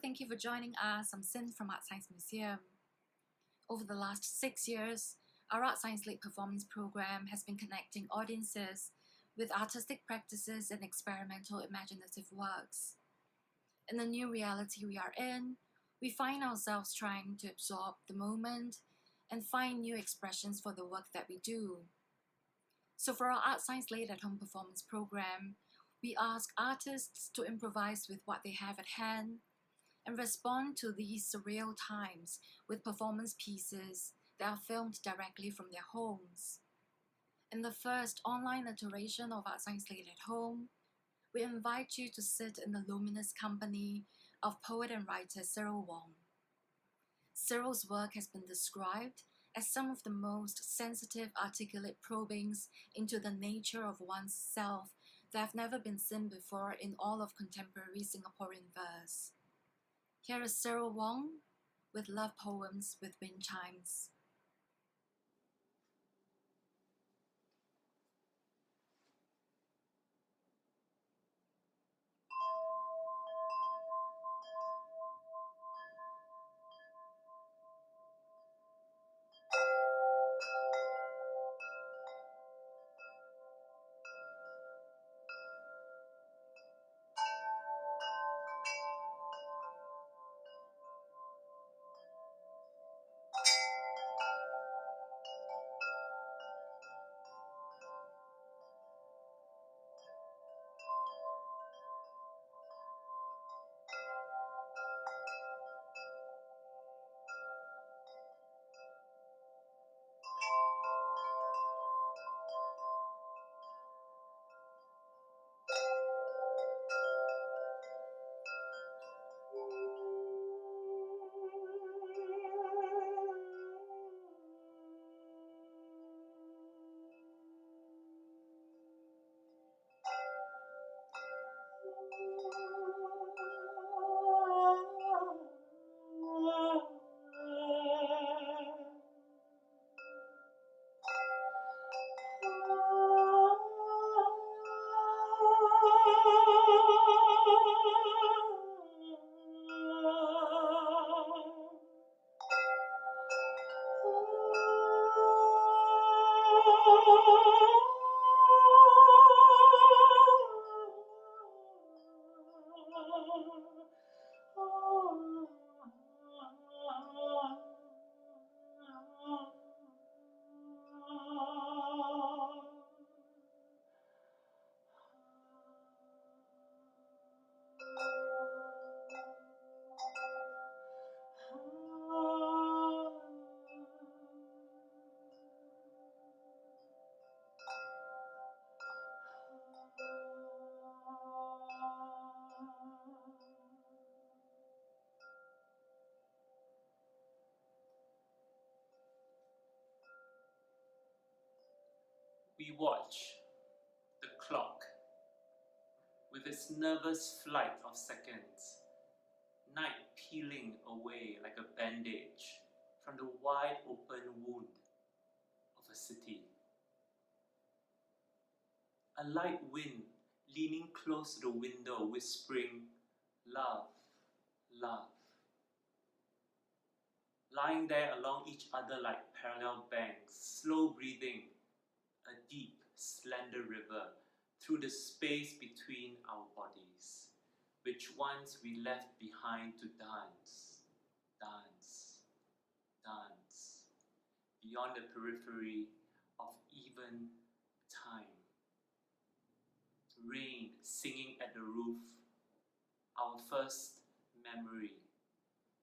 thank you for joining us. I'm Xin from ArtScience Museum. Over the last 6 years, our ArtScience Late performance program has been connecting audiences with artistic practices and experimental imaginative works. In the new reality we are in, we find ourselves trying to absorb the moment and find new expressions for the work that we do. So for our ArtScience Late at Home performance program, we ask artists to improvise with what they have at hand and respond to these surreal times with performance pieces that are filmed directly from their homes. In the first online iteration of ArtScience Late at Home, we invite you to sit in the luminous company of poet and writer Cyril Wong. Cyril's work has been described as some of the most sensitive, articulate probings into the nature of one's self that have never been seen before in all of contemporary Singaporean verse. Here is Cyril Wong with Love Poems with Wind Chimes. We watch the clock with its nervous flight of seconds, night peeling away like a bandage from the wide open wound of a city. A light wind leaning close to the window whispering, "Love, love." Lying there along each other like parallel banks, slow breathing, a deep, slender river through the space between our bodies, which once we left behind to dance, dance, dance, beyond the periphery of even time. Rain singing at the roof, our first memory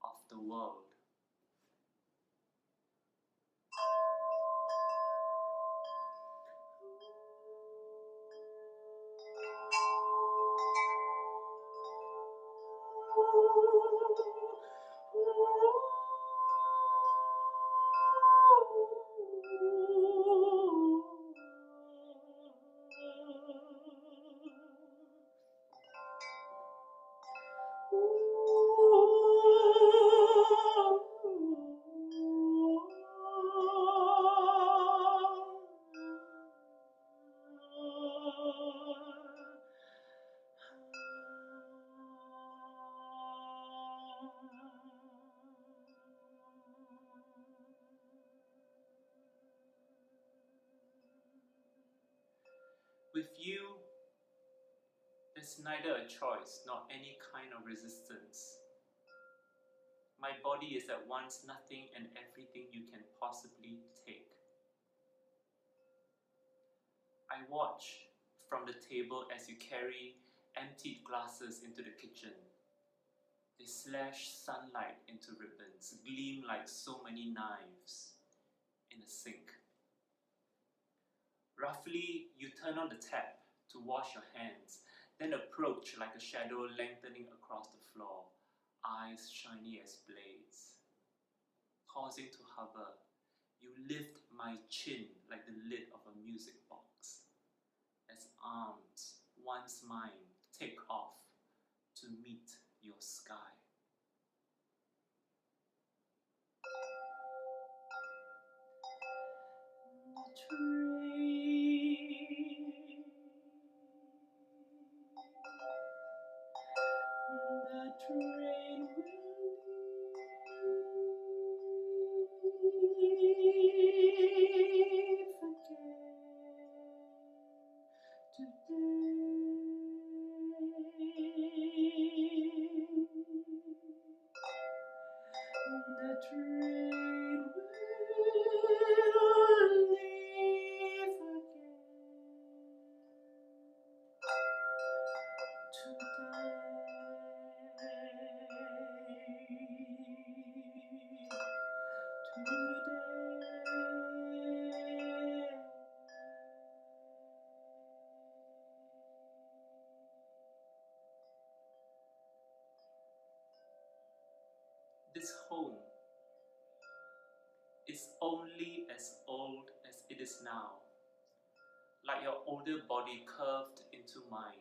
of the world. With you, there's neither a choice nor any kind of resistance. My body is at once nothing and everything you can possibly take. I watch from the table as you carry emptied glasses into the kitchen. They slash sunlight into ribbons, gleam like so many knives in a sink. Roughly, you turn on the tap to wash your hands, then approach like a shadow lengthening across the floor, eyes shiny as blades. Pausing to hover, you lift my chin like the lid of a music box, as arms, once mine, take off to meet your sky. The train will leave This home is only as old as it is now, like your older body curved into mine.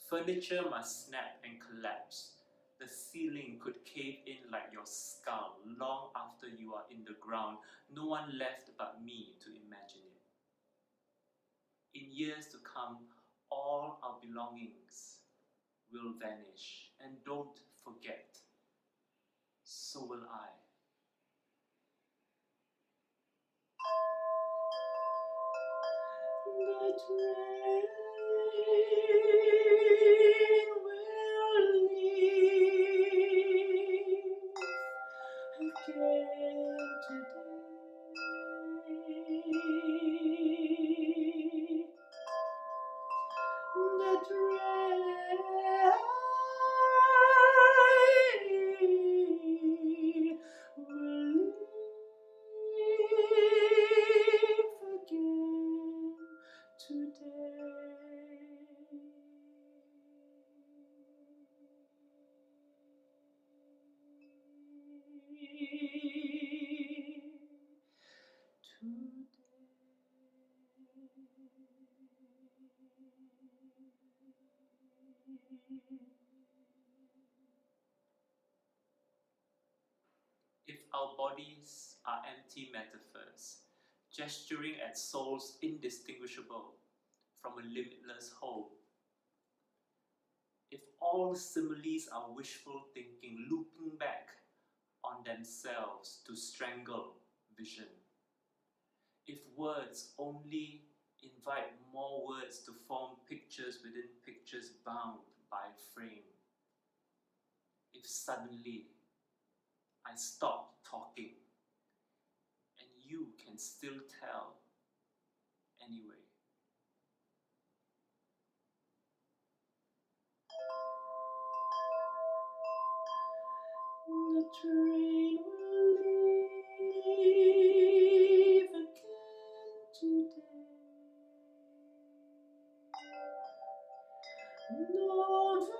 Furniture must snap and collapse. The ceiling could cave in like your skull long after you are in the ground, no one left but me to imagine it. In years to come, all our belongings will vanish, and don't forget, so will I. The train will leave again today. The train will leave again today. If our bodies are empty metaphors, gesturing at souls indistinguishable from a limitless whole, if all similes are wishful thinking, looping back on themselves to strangle vision, if words only invite more words to form pictures within pictures bound by frame, if suddenly I stop talking and you can still tell anyway. The train will leave again today. November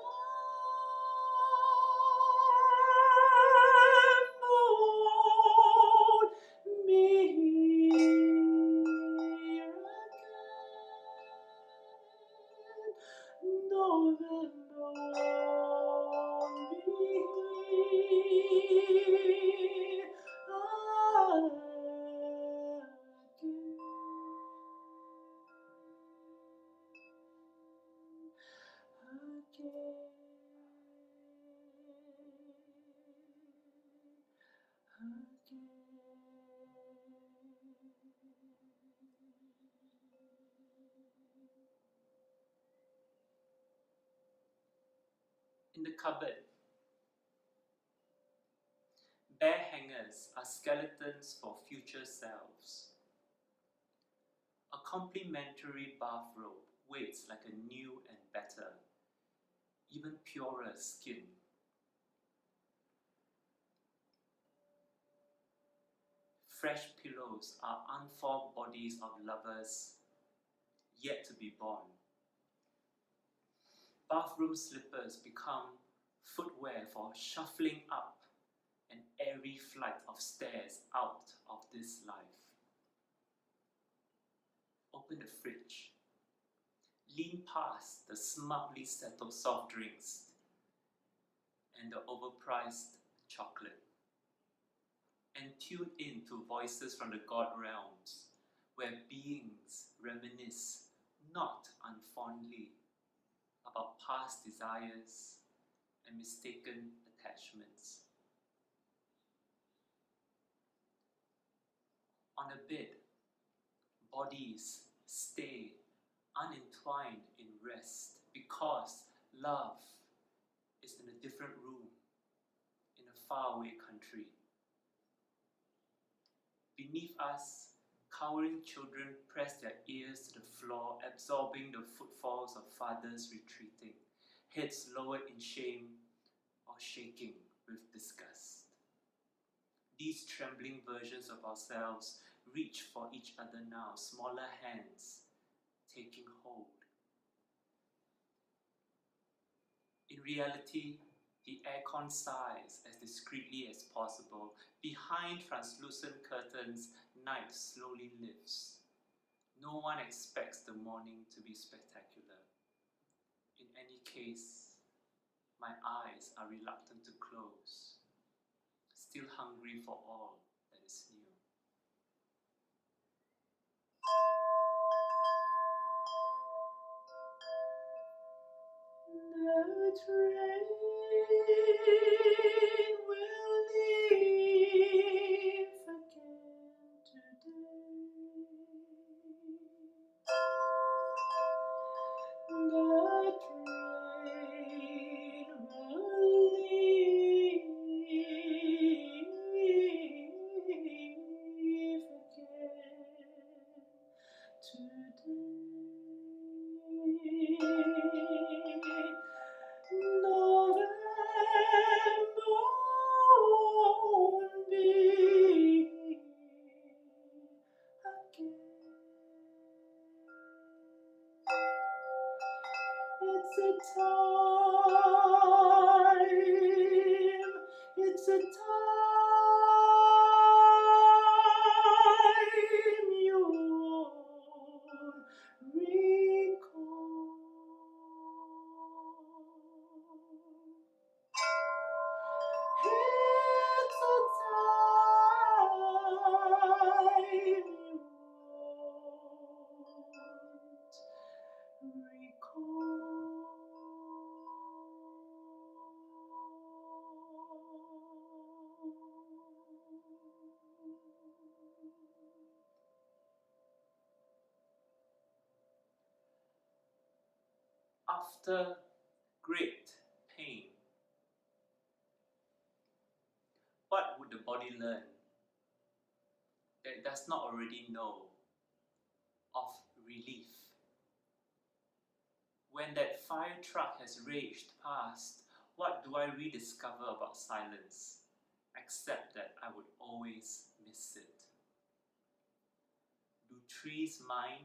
won't be here again. November won't be here again. In the cupboard, bare hangers are skeletons for future selves. A complimentary bathrobe waits like a new and better, even purer skin. Fresh pillows are unformed bodies of lovers yet to be born. Bathroom slippers become footwear for shuffling up an airy flight of stairs out of this life. Open the fridge. Lean past the smugly settled soft drinks and the overpriced chocolate, and tune in to voices from the God realms, where beings reminisce not unfondly about past desires and mistaken attachments. On a bed, bodies stay unentwined in rest because love is in a different room, in a faraway country. Beneath us, cowering children press their ears to the floor, absorbing the footfalls of fathers retreating, heads lowered in shame or shaking with disgust. These trembling versions of ourselves reach for each other now, smaller hands taking hold. In reality, the aircon sighs as discreetly as possible. Behind translucent curtains, night slowly lifts. No one expects the morning to be spectacular. In any case, my eyes are reluctant to close, still hungry for all that is new. The train will leave again today. The train will leave again today. November won't be again. It's a time you won't recall. It's a time you won't recall. After great pain, what would the body learn that it does not already know of relief? When that fire truck has raged past, what do I rediscover about silence, except that I would always miss it? Do trees mind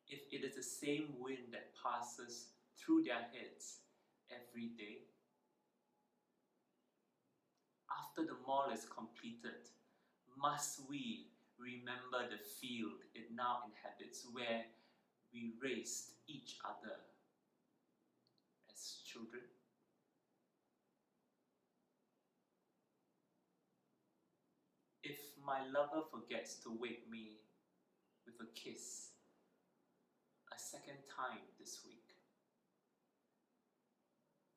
if it is the same wind that passes through their heads every day? After the mall is completed, must we remember the field it now inhabits, where we raced each other as children? If my lover forgets to wake me with a kiss a second time this week,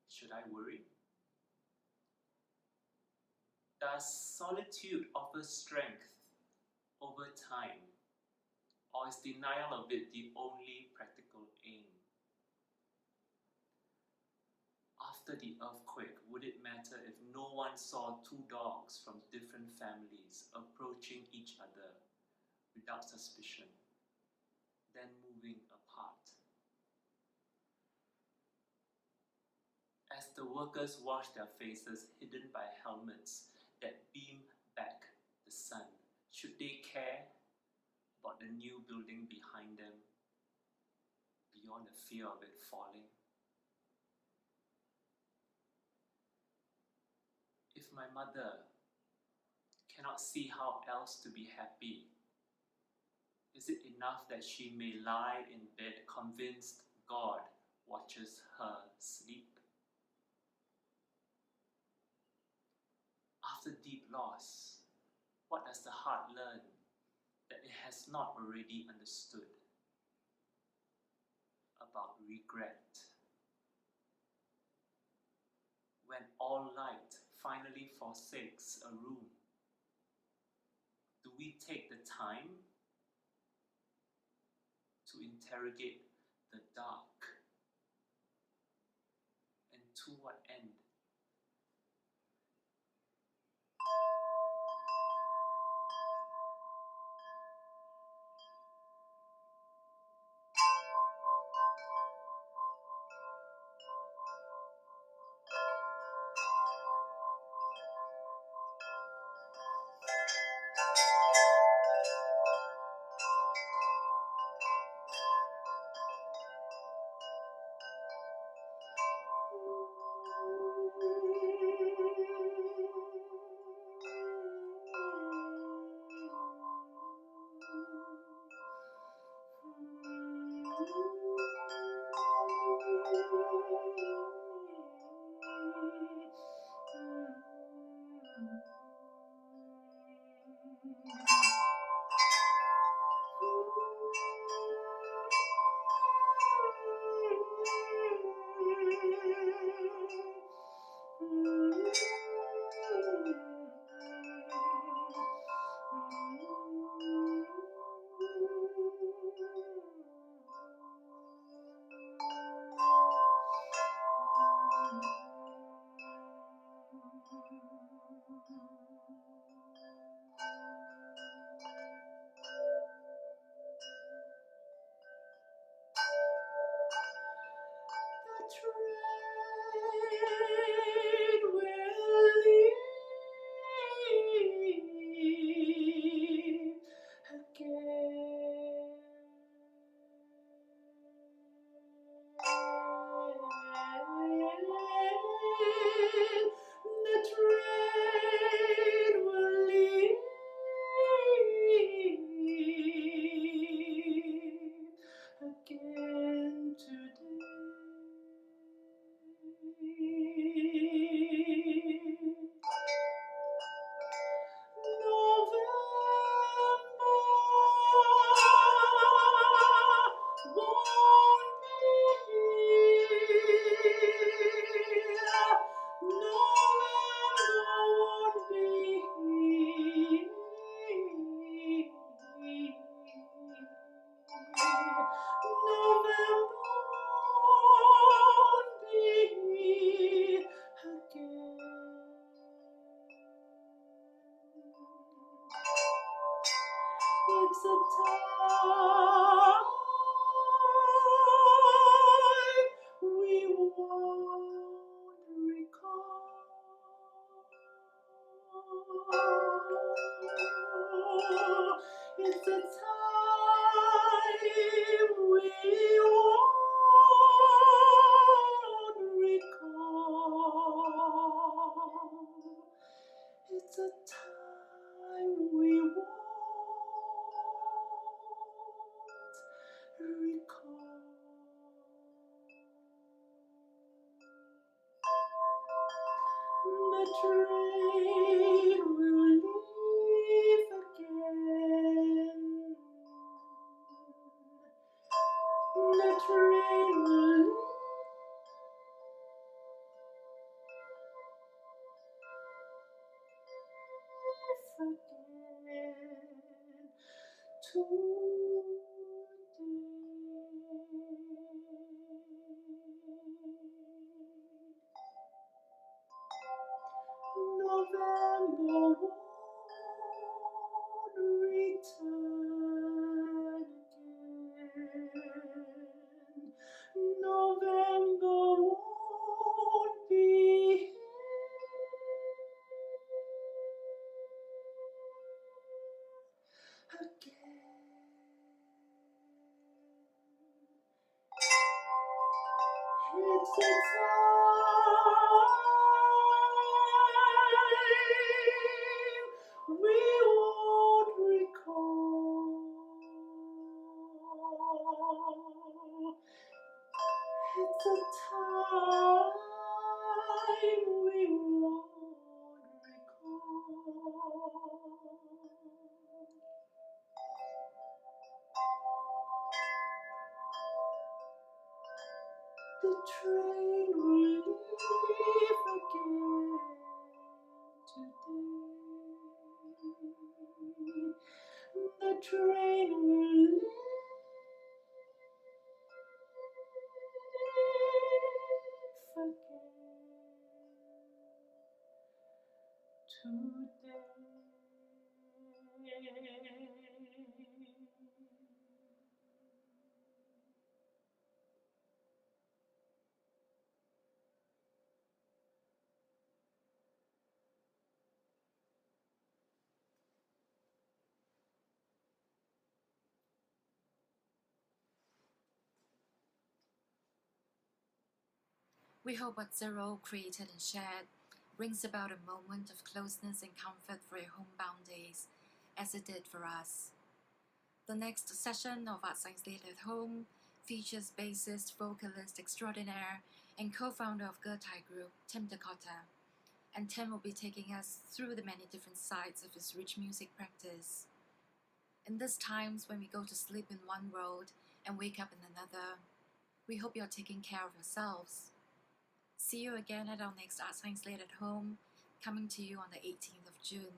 should I worry? Does solitude offer strength over time, or is denial of it the only practical aim? after the earthquake, would it matter if no one saw two dogs from different families approaching each other without suspicion, then moving apart? As the workers wash their faces hidden by helmets that beam back the sun, should they care about the new building behind them beyond the fear of it falling? If my mother cannot see how else to be happy, is it enough that she may lie in bed convinced God watches her sleep? After deep loss, what does the heart learn that it has not already understood about regret? When all light finally forsakes a room, do we take the time to interrogate the dark? And to what end? It's a time we won't recall. It's a time we won't recall. It's a time we won't recall. The train will leave again. The train will leave again today. It's a time we won't recall. It's a time we won't recall. The train will leave again today. The train will leave again today. We hope what Cyril created and shared brings about a moment of closeness and comfort for your homebound days, as it did for us. The next session of ArtScience Late at Home features bassist, vocalist extraordinaire, and co-founder of Gertai Group, Tim Dakota. And Tim will be taking us through the many different sides of his rich music practice. In these times when we go to sleep in one world and wake up in another, we hope you're taking care of yourselves. See you again at our next ArtScience Late at Home, coming to you on the 18th of June.